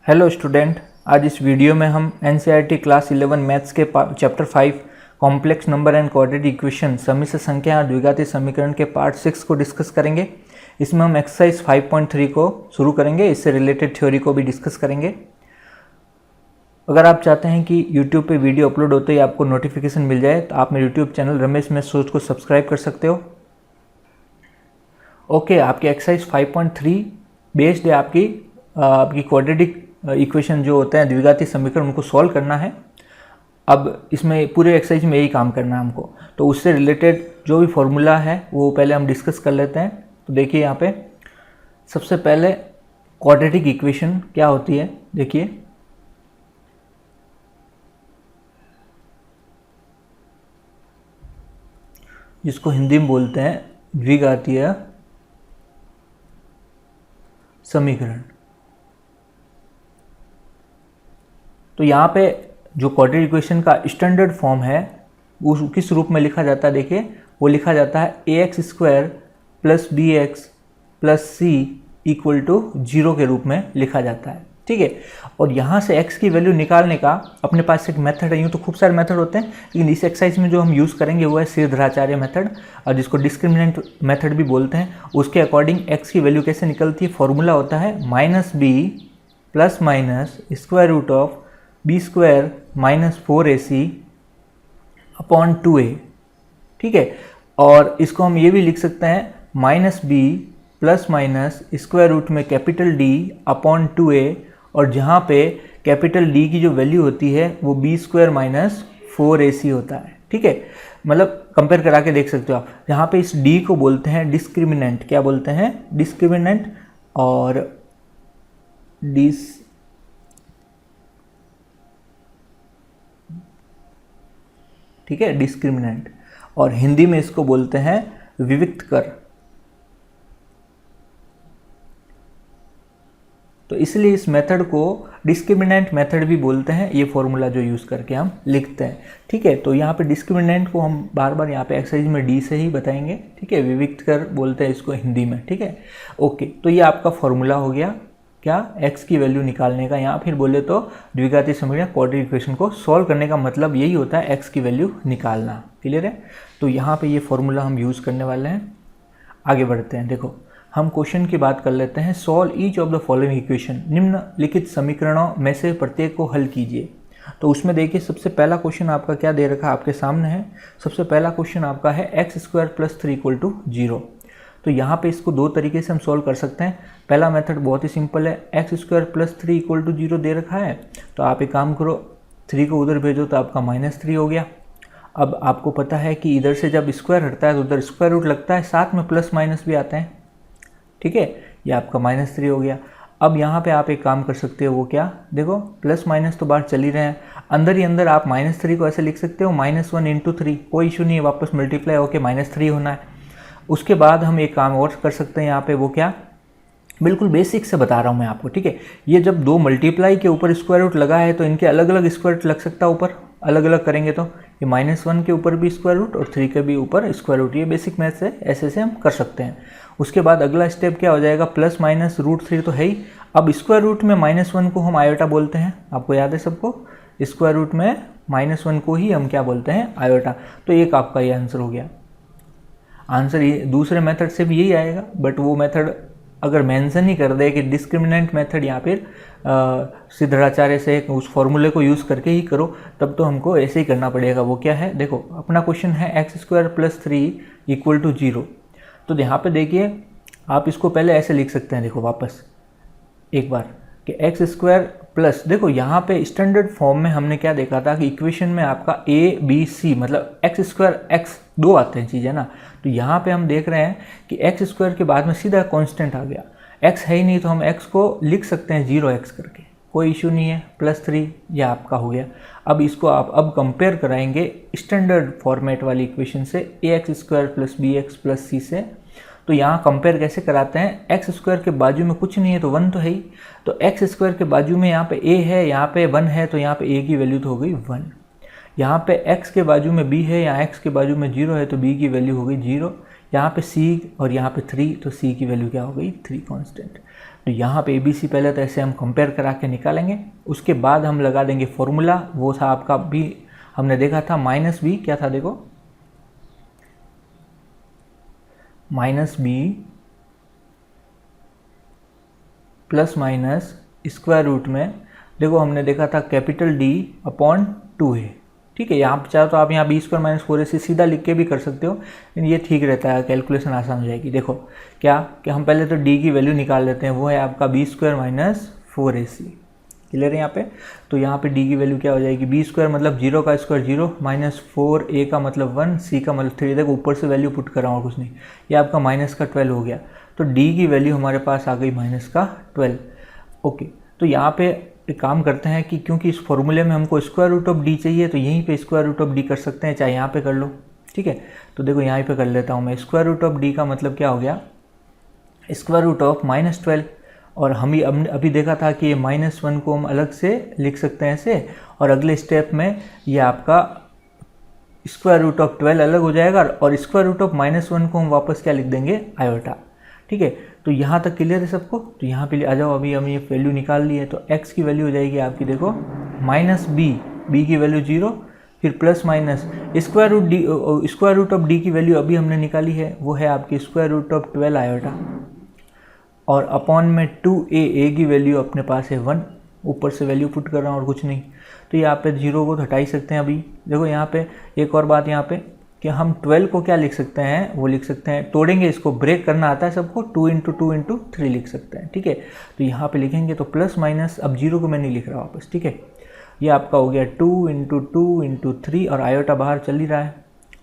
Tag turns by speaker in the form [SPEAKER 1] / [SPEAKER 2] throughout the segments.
[SPEAKER 1] Hello student, आज इस video में हम एनसीईआरटी क्लास 11 मैथ्स के chapter 5 complex number and quadratic equation समिश्र संख्या और द्विघाती समीकरण के पार्ट 6 को डिस्कस करेंगे। इसमें हम एक्सरसाइज 5.3 को शुरू करेंगे, इससे रिलेटेड थ्योरी को भी डिस्कस करेंगे। अगर आप चाहते हैं कि यूट्यूब पे वीडियो अपलोड होते ही आपको नोटिफिकेशन मिल जाए तो आप मेरे यूट्यूब चैनल रमेश मैथ्स सोच को सब्सक्राइब कर सकते हो। ओके, आपकी एक्सरसाइज 5.3 बेस्ड है आपकी क्वाड्रेटिक इक्वेशन जो होते हैं द्विघाती समीकरण, उनको सॉल्व करना है। अब इसमें पूरे एक्सरसाइज में यही काम करना है हमको, तो उससे रिलेटेड जो भी फॉर्मूला है वो पहले हम डिस्कस कर लेते हैं। तो देखिए यहाँ पे सबसे पहले क्वाड्रेटिक इक्वेशन क्या होती है, देखिए जिसको हिंदी में बोलते हैं द्विघातीय समीकरण। तो यहाँ पे जो क्वाड्रेटिक इक्वेशन का स्टैंडर्ड फॉर्म है वो किस रूप में लिखा जाता है, देखिए वो लिखा जाता है ax² + bx + c = 0 के रूप में लिखा जाता है, ठीक है। और यहाँ से x की वैल्यू निकालने का अपने पास एक मेथड है। यूँ तो खूब सारे मेथड होते हैं, लेकिन इस एक्सरसाइज में जो हम यूज़ करेंगे वो है सिरधराचार्य मेथड, और जिसको डिस्क्रिमिनेंट मेथड भी बोलते हैं। उसके अकॉर्डिंग x की वैल्यू कैसे निकलती है, फॉर्मूला होता है -b ± b² - 4ac / 2a, ठीक है। और इसको हम ये भी लिख सकते हैं -b ± D / 2a, और जहाँ पे D की जो वैल्यू होती है वो b² - 4ac होता है, ठीक है। मतलब कंपेयर करा के देख सकते हो आप। जहाँ पे इस d को बोलते हैं डिस्क्रिमिनेंट, क्या बोलते हैं, डिस्क्रिमिनेंट, और ठीक है, डिस्क्रिमिनेंट, और हिंदी में इसको बोलते हैं विविक्त कर। तो इसलिए इस मेथड को डिस्क्रिमिनेंट मेथड भी बोलते हैं, ये फॉर्मूला जो यूज़ करके हम लिखते हैं, ठीक है। तो यहाँ पे डिस्क्रिमिनेंट को हम बार बार यहाँ पे एक्सरसाइज में डी से ही बताएंगे, ठीक है। विविक्त कर बोलते हैं इसको हिंदी में, ठीक है। ओके, तो ये आपका फॉर्मूला हो गया क्या, x की वैल्यू निकालने का, या फिर बोले तो द्विघाती समीकरण क्वाड्रेटिक इक्वेशन को सॉल्व करने का मतलब यही होता है x की वैल्यू निकालना। क्लियर है। तो यहाँ पे ये फॉर्मूला हम यूज़ करने वाले हैं। आगे बढ़ते हैं, देखो हम क्वेश्चन की बात कर लेते हैं। Solve each of the following equation, निम्नलिखित समीकरणों में से प्रत्येक को हल कीजिए। तो उसमें देखिए सबसे पहला क्वेश्चन आपका क्या दे रखा है, आपके सामने है। सबसे पहला क्वेश्चन आपका है x² + 3 = 0। तो यहाँ पे इसको दो तरीके से हम सॉल्व कर सकते हैं। पहला मेथड बहुत ही सिंपल है, x² + 3 = 0 दे रखा है, तो आप एक काम करो, 3 को उधर भेजो तो आपका -3 हो गया। अब आपको पता है कि इधर से जब स्क्वायर हटता है तो उधर स्क्वायर रूट लगता है, साथ में प्लस माइनस भी आते हैं, ठीक है। ये आपका -3 हो गया। अब यहाँ पे आप एक काम कर सकते हो, वो क्या, देखो प्लस माइनस तो बाहर चल ही रहे हैं, अंदर ही अंदर आप -3 को ऐसे लिख सकते हो -1 × 3, कोई इशू नहीं है, वापस मल्टीप्लाई होकर -3 होना है। उसके बाद हम एक काम और कर सकते हैं यहाँ पे, वो क्या, बिल्कुल बेसिक से बता रहा हूँ मैं आपको, ठीक है। ये जब दो मल्टीप्लाई के ऊपर स्क्वायर रूट लगा है तो इनके अलग अलग स्क्वायर रूट लग सकता है ऊपर, अलग अलग करेंगे तो ये -1 के ऊपर भी स्क्वायर रूट और 3 के भी ऊपर स्क्वायर रूट, ये बेसिक मैथ्स है, ऐसे से हम कर सकते हैं। उसके बाद अगला स्टेप क्या हो जाएगा, +- √3 तो है ही। अब स्क्वायर रूट में -1 को हम आयोटा बोलते हैं, आपको याद है सबको, स्क्वायर रूट में -1 को ही हम क्या बोलते हैं, आयोटा। तो एक आपका ये आंसर हो गया। आंसर ये दूसरे मेथड से भी यही आएगा, बट वो मेथड अगर मेंशन ही कर दे कि डिस्क्रिमिनेंट मेथड या फिर सिद्धराचार्य से उस फॉर्मूले को यूज़ करके ही करो, तब तो हमको ऐसे ही करना पड़ेगा। वो क्या है, देखो अपना क्वेश्चन है x² + 3 = 0। तो यहाँ पे देखिए आप इसको पहले ऐसे लिख सकते हैं, देखो वापस एक बार कि x² प्लस, देखो यहाँ पे स्टैंडर्ड फॉर्म में हमने क्या देखा था कि इक्वेशन में आपका a b c मतलब x² x दो आते हैं चीज़, है ना। तो यहाँ पे हम देख रहे हैं कि x² के बाद में सीधा कांस्टेंट आ गया, x है ही नहीं, तो हम x को लिख सकते हैं 0x करके, कोई इशू नहीं है। +3 यह आपका हो गया। अब इसको आप अब कंपेयर कराएंगे स्टैंडर्ड फॉर्मेट वाली इक्वेशन से, ax² + bx + c से। तो यहाँ कंपेयर कैसे कराते हैं, x² के बाजू में कुछ नहीं है तो 1 तो है ही, तो x² के बाजू में यहाँ पे a है, यहाँ पे 1 है, तो यहाँ पे a की वैल्यू तो हो गई 1। यहाँ पे x के बाजू में b है, यहाँ x के बाजू में 0 है, तो b की वैल्यू हो गई 0। यहाँ पे c और यहाँ पे 3, तो c की वैल्यू क्या हो गई 3 कांस्टेंट। तो यहाँ पे ABC पहले तो ऐसे हम कंपेयर करा के निकालेंगे, उसके बाद हम लगा देंगे फॉर्मूला। वो था आपका b, हमने देखा था -b क्या था, देखो -b plus minus square root में, देखो हमने देखा था कैपिटल D अपॉन 2a। ठीक है, यहाँ पर चाहो तो आप यहाँ b² - 4ac सीधा लिख के भी कर सकते हो, लेकिन ये ठीक रहता है, कैलकुलेशन आसान हो जाएगी। देखो क्या कि हम पहले तो d की वैल्यू निकाल लेते हैं, वो है आपका b² - 4ac। क्लियर है यहाँ पे? तो यहाँ पे d की वैल्यू क्या हो जाएगी, b² मतलब 0 का स्क्वायर 0, -4a का मतलब 1, c का मतलब 3। देखो ऊपर से वैल्यू पुट कर रहा हूँ और कुछ नहीं, ये आपका -12 हो गया। तो d की वैल्यू हमारे पास आ गई -12। ओके, तो यहाँ पे एक काम करते हैं कि क्योंकि इस फॉर्मूले में हमको स्क्वायर रूट ऑफ d चाहिए, तो यहीं पे स्क्वायर रूट ऑफ d कर सकते हैं, चाहे यहाँ पे कर लो। ठीक है, तो देखो यहाँ पे कर लेता हूँ मैं। स्क्वायर रूट ऑफ d का मतलब क्या हो गया, स्क्वायर रूट ऑफ -12। और हम अभी देखा था कि ये -1 को हम अलग से लिख सकते हैं ऐसे, और अगले स्टेप में ये आपका स्क्वायर रूट ऑफ 12 अलग हो जाएगा, और स्क्वायर रूट ऑफ -1 को हम वापस क्या लिख देंगे, आयोटा। ठीक है, तो यहाँ तक क्लियर है सबको? तो यहाँ पे आ जाओ, अभी हम ये वैल्यू निकाल लिए। तो x की वैल्यू हो जाएगी आपकी, देखो -b की वैल्यू 0, फिर plus minus square root of d की वैल्यू अभी हमने निकाली है, वो है आपकी स्क्वायर रूट ऑफ 12 आयोटा, और अपॉन में 2a की वैल्यू अपने पास है 1, ऊपर से वैल्यू पुट कर रहा हूँ और कुछ नहीं। तो यहाँ पे 0 को तो हटा ही सकते हैं अभी। देखो यहाँ पे एक और बात यहाँ पे कि हम 12 को क्या लिख सकते हैं, वो लिख सकते हैं, तोड़ेंगे इसको, ब्रेक करना आता है सबको, 2 × 2 × 3 लिख सकते हैं। ठीक है, तो यहाँ पे लिखेंगे तो प्लस माइनस, अब 0 को मैं नहीं लिख रहा वापस। ठीक है, ये आपका हो गया 2 × 2 × 3, और आयोटा बाहर चल ही रहा है,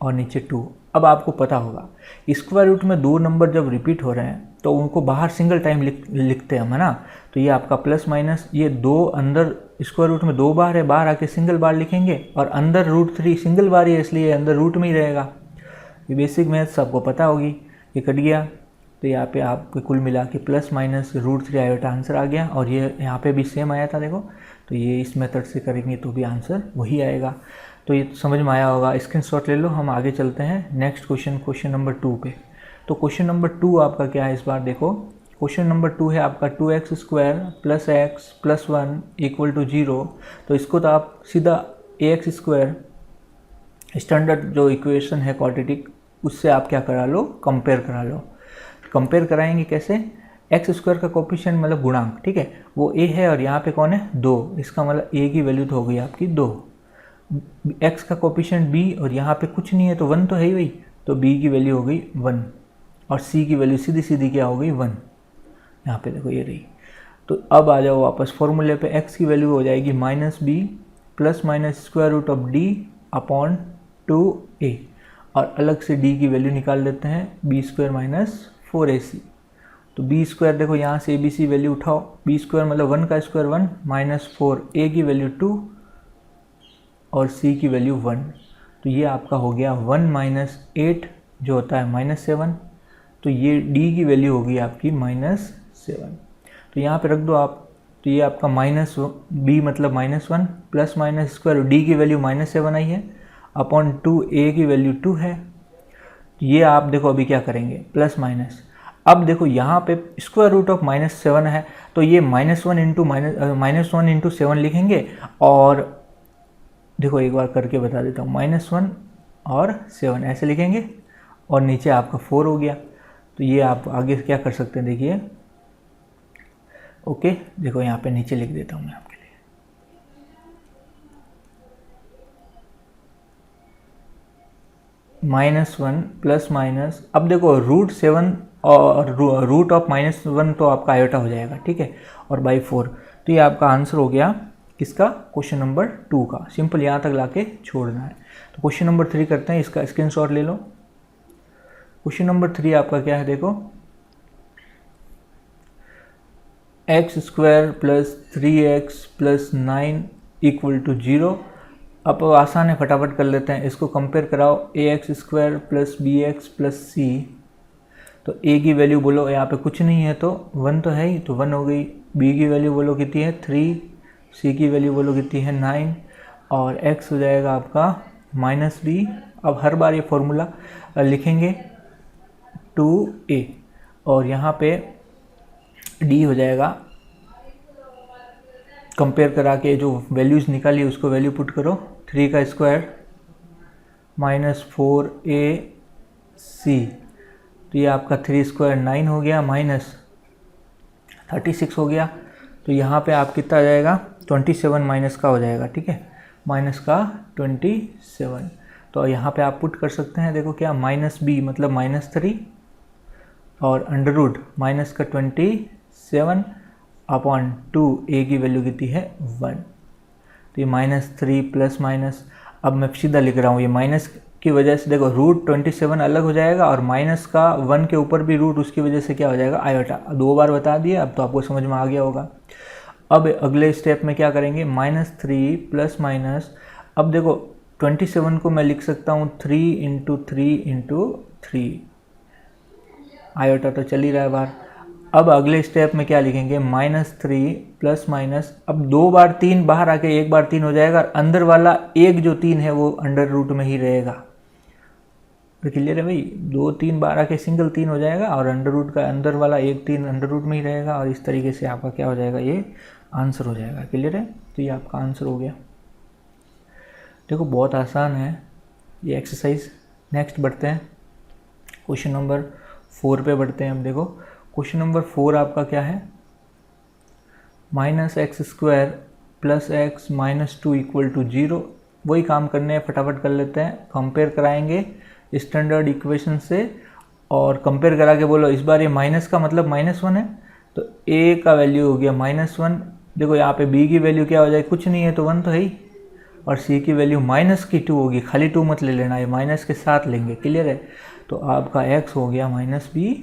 [SPEAKER 1] और नीचे 2। अब आपको पता होगा स्क्वायर रूट में 2 नंबर जब रिपीट हो रहे हैं तो उनको बाहर सिंगल टाइम लिखते हैं हम, है ना। तो ये आपका प्लस माइनस, ये 2 अंदर स्क्वायर रूट में 2 बार है, बाहर आके सिंगल बार लिखेंगे, और अंदर √3 सिंगल बार है, इसलिए अंदर रूट में ही रहेगा। ये बेसिक मैथ्स आपको पता होगी। ये कट गया, तो यहाँ पे आपके कुल मिला के प्लस माइनस √3 आयोटा आंसर आ गया, और ये यहाँ पे भी सेम आया था देखो। तो ये इस मेथड से करेंगे तो भी आंसर वही आएगा। तो ये समझ में आया होगा, स्क्रीनशॉट ले लो। हम आगे चलते हैं नेक्स्ट क्वेश्चन नंबर 2 पे। तो क्वेश्चन नंबर 2 आपका क्या है इस बार, देखो क्वेश्चन नंबर 2 है आपका 2x² + x + 1 = 0। तो इसको तो आप सीधा ax² स्टैंडर्ड जो इक्वेशन है क्वाड्रेटिक, उससे आप क्या करा लो, कंपेयर करा लो। कंपेयर कराएंगे कैसे, x² का कोफिशिएंट मतलब गुणांक, ठीक है, वो a है, और यहाँ पे कौन है 2, इसका मतलब a की वैल्यू तो हो गई आपकी 2, x का कोफिशिएंट b, और यहाँ पे कुछ नहीं है तो 1 तो है ही वही, तो b की वैल्यू हो गई 1, और c की वैल्यू सीधी सीधी क्या हो गई 1, यहाँ पे देखो ये रही। तो अब आ जाओ वापस फॉर्मूले पे, x की वैल्यू हो जाएगी -b plus minus square root of d upon 2a, और अलग से d की वैल्यू निकाल लेते हैं, b² - 4ac। तो b² देखो यहाँ से abc वैल्यू उठाओ, b² मतलब 1 का स्क्वायर 1, -4, a की वैल्यू 2 और c की वैल्यू 1। तो ये आपका हो गया 1 - 8 जो होता है -7। तो ये d की वैल्यू होगी आपकी -7। तो यहाँ पे रख दो आप। तो ये आपका -b मतलब -1 प्लस माइनस स्क्वायर, d की वैल्यू -7 आई है, अपॉन 2a की वैल्यू 2 है। ये आप देखो अभी क्या करेंगे, प्लस माइनस। अब देखो यहाँ पे स्क्वायर रूट ऑफ -7 है, तो ये -1 × 7 लिखेंगे, और देखो एक बार करके बता देता हूँ, -1 और 7 ऐसे लिखेंगे, और नीचे आपका 4 हो गया। तो ये आप आगे क्या कर सकते हैं, देखिए ओके, देखो यहाँ पे नीचे लिख देता हूँ मैं आपके लिए, -1 प्लस माइनस, अब देखो √7 और रूट ऑफ -1 तो आपका आयोटा हो जाएगा, ठीक है, और बाई 4। तो ये आपका आंसर हो गया किसका, क्वेश्चन नंबर 2 का। सिंपल यहाँ तक लाके छोड़ना है। तो क्वेश्चन नंबर 3 करते हैं, इसका स्क्रीनशॉट ले लो। क्वेश्चन नंबर 3 आपका क्या है, देखो x² + 3x + 9 = 0। अब आसान है, फटाफट कर लेते हैं। इसको कंपेयर कराओ, ax² + bx + c। तो a की वैल्यू बोलो, यहाँ पे कुछ नहीं है तो 1 तो है ही, तो 1 हो गई। b की वैल्यू बोलो कितनी है 3, c की वैल्यू बोलो कितनी है 9, और x हो जाएगा आपका -b। अब हर बार ये फॉर्मूला लिखेंगे, 2a, और यहाँ पे d हो जाएगा, कंपेयर करा के जो वैल्यूज़ निकाली उसको वैल्यू पुट करो, 3 का स्क्वायर माइनस 4ac, तो ये आपका 3 स्क्वायर 9 हो गया, माइनस 36 हो गया। तो यहाँ पे आप कितना आ जाएगा, 27 माइनस का हो जाएगा, ठीक है, माइनस का 27। तो यहाँ पे आप पुट कर सकते हैं, देखो क्या, माइनस b मतलब -3 और अंडर रूट माइनस का 27 अपॉन 2, a की वैल्यू कितनी है 1। तो ये -3 प्लस माइनस, अब मैं सीधा लिख रहा हूँ, ये माइनस की वजह से देखो रूट 27 अलग हो जाएगा, और माइनस का 1 के ऊपर भी रूट, उसकी वजह से क्या हो जाएगा आयोटा। 2 बार बता दिया, अब तो आपको समझ में आ गया होगा। अब अगले स्टेप में क्या करेंगे, -3 प्लस माइनस, अब देखो 27 को मैं लिख सकता हूँ 3 इंटू 3 आयोटा तो चल ही रहा है बाहर। अब अगले स्टेप में क्या लिखेंगे, -3 प्लस माइनस, अब 2 बार 3 बाहर आके 1 बार 3 हो जाएगा, और अंदर वाला एक जो 3 है वो अंडर रूट में ही रहेगा। तो क्लियर है भाई, 2 3 बार आके सिंगल 3 हो जाएगा, और अंडर रूट का अंदर वाला एक 3 अंडर रूट में ही रहेगा, और इस तरीके से आपका क्या हो जाएगा, ये आंसर हो जाएगा। क्लियर है, तो ये आपका आंसर हो गया। देखो बहुत आसान है ये एक्सरसाइज। नेक्स्ट बढ़ते हैं, क्वेश्चन नंबर 4 पे बढ़ते हैं। अब देखो क्वेश्चन नंबर 4 आपका क्या है, -x² plus x minus 2 equal to 0। वही काम करने हैं, फटाफट कर लेते हैं। कंपेयर कराएंगे स्टैंडर्ड इक्वेशन से, और कंपेयर करा के बोलो इस बार ये माइनस का मतलब -1 है, तो a का वैल्यू हो गया -1। देखो यहाँ पे b की वैल्यू क्या हो जाए, कुछ नहीं है तो 1 तो है ही, और c की वैल्यू -2 होगी, खाली 2 मत ले लेना, ये माइनस के साथ लेंगे। क्लियर है, तो आपका x हो गया -b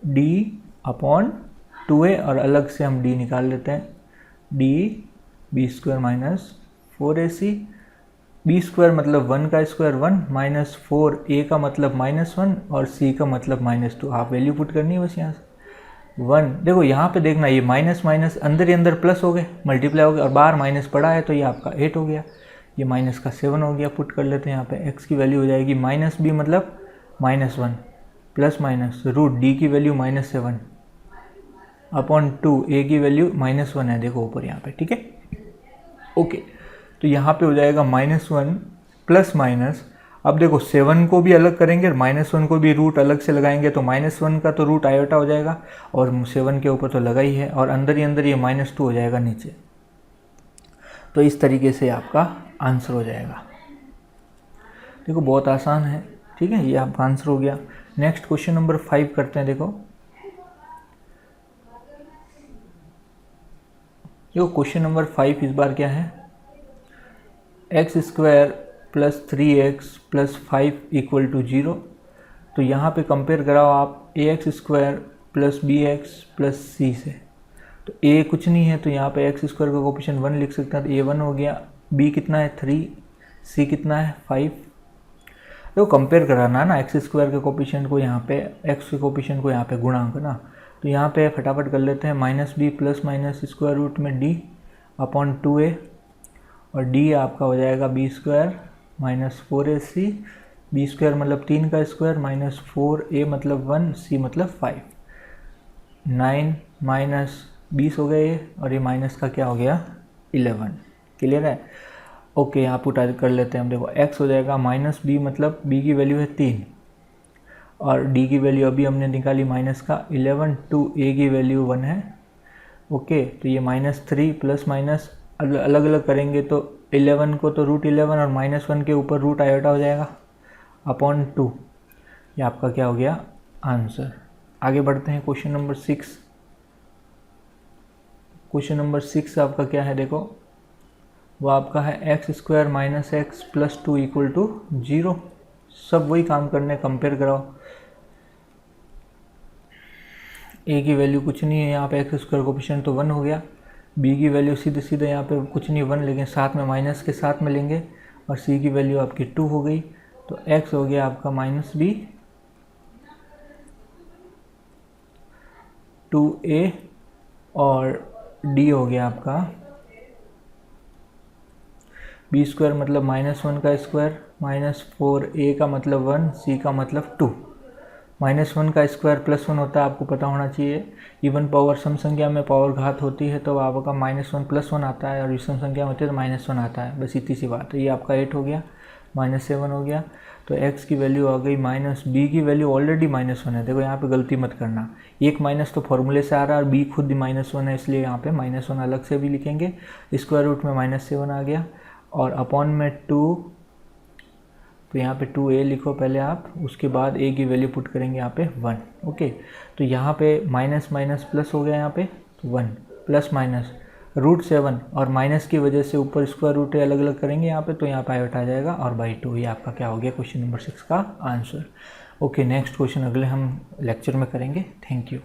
[SPEAKER 1] d अपॉन 2a, और अलग से हम d निकाल लेते हैं, d b² minus 4ac, b² मतलब 1 का स्क्वायर 1, माइनस 4, a का मतलब -1 और c का मतलब -2। आप वैल्यू पुट करनी है बस यहाँ से 1। देखो यहाँ पे देखना, ये माइनस माइनस अंदर ही अंदर प्लस हो गए, मल्टीप्लाई हो गया, और बाहर माइनस पड़ा है, तो ये आपका 8 हो गया, ये माइनस का 7 हो गया। पुट कर लेते हैं यहाँ पे, x की वैल्यू हो जाएगी -b मतलब -1 प्लस माइनस रूट d की वैल्यू -7 अपॉन 2, a की वैल्यू -1 है, देखो ऊपर यहाँ पे, ठीक है। ओके, तो यहाँ पे हो जाएगा -1 प्लस माइनस, अब देखो 7 को भी अलग करेंगे और -1 को भी रूट अलग से लगाएंगे, तो -1 का तो रूट आयोटा हो जाएगा, और 7 के ऊपर तो लगा ही है, और अंदर ही अंदर ये -2 हो जाएगा नीचे। तो इस तरीके से आपका आंसर हो जाएगा। देखो बहुत आसान है, ठीक है, ये आपका आंसर हो गया। नेक्स्ट क्वेश्चन नंबर 5 करते हैं। देखो क्वेश्चन नंबर 5 इस बार क्या है, x² plus 3x plus 5 equal to 0। तो यहाँ पे कंपेयर कराओ आप ax² plus bx plus c से। तो a कुछ नहीं है, तो यहाँ पे x² का कोफिशिएंट 1 लिख सकते हैं, तो a 1 हो गया, b कितना है 3, c कितना है 5। तो कंपेयर कराना ना x² के कोफिशिएंट को यहाँ पे, x के कोफिशिएंट को यहाँ पे गुणा करना, तो यहाँ पे फटाफट कर लेते हैं, -b plus minus square root में d अपॉन 2a, और d आपका हो जाएगा b² माइनस 4ac, b² मतलब 3 का स्क्वायर माइनस 4a मतलब 1, c मतलब 5, 9 माइनस 20 हो गए, और ये माइनस का क्या हो गया 11। क्लियर है, ओके, यहाँ पुट कर लेते हैं हम। देखो x हो जाएगा -b मतलब b की वैल्यू है 3, और d की वैल्यू अभी हमने निकाली माइनस का 11, टू a की वैल्यू 1 है। ओके, तो ये -3 प्लस माइनस अलग अलग करेंगे तो 11 को तो √11 और -1 के ऊपर रूट आयोटा हो जाएगा अपॉन 2। ये आपका क्या हो गया आंसर। आगे बढ़ते हैं क्वेश्चन नंबर 6। क्वेश्चन नंबर 6 आपका क्या है, देखो वो आपका है x² minus x plus 2 equal to 0। सब वही काम करने, कंपेयर कराओ। a की वैल्यू कुछ नहीं है, यहाँ पे x² कोफिशिएंट तो 1 हो गया, b की वैल्यू सीधे सीधे यहाँ पे कुछ नहीं 1, लेकिन साथ में माइनस के साथ में लेंगे, और c की वैल्यू आपकी 2 हो गई, तो x हो गया आपका -b 2a, और d हो गया आपका b² मतलब -1 का स्क्वायर माइनस 4a का मतलब 1, c का मतलब 2। -1 का स्क्वायर +1 होता है, आपको पता होना चाहिए। इवन पावर सम संख्या में पावर घात होती है तो आपका -1 +1 आता है, और विषम संख्या में होती है तो -1 आता है, बस इतनी सी बात है। ये आपका 8 हो गया, -7 हो गया, तो x की वैल्यू आ गई -b की वैल्यू ऑलरेडी -1 है। देखो यहाँ पे गलती मत करना, एक माइनस तो फॉर्मूले से आ रहा है और b खुद ही -1 है, इसलिए यहाँ पे -1 अलग से भी लिखेंगे। स्क्वायर रूट में -7 आ गया, और अपॉन में 2, तो यहाँ पे 2a लिखो पहले आप, उसके बाद a की वैल्यू पुट करेंगे यहाँ पे 1। ओके, तो यहाँ पे माइनस माइनस प्लस हो गया, यहाँ पे 1 प्लस माइनस √7, और माइनस की वजह से ऊपर स्क्वायर रूट अलग अलग करेंगे यहाँ पे, तो यहाँ पे आ जाएगा और बाई 2। ये आपका क्या हो गया, क्वेश्चन नंबर 6 का आंसर। ओके, नेक्स्ट क्वेश्चन अगले हम लेक्चर में करेंगे। Thank you.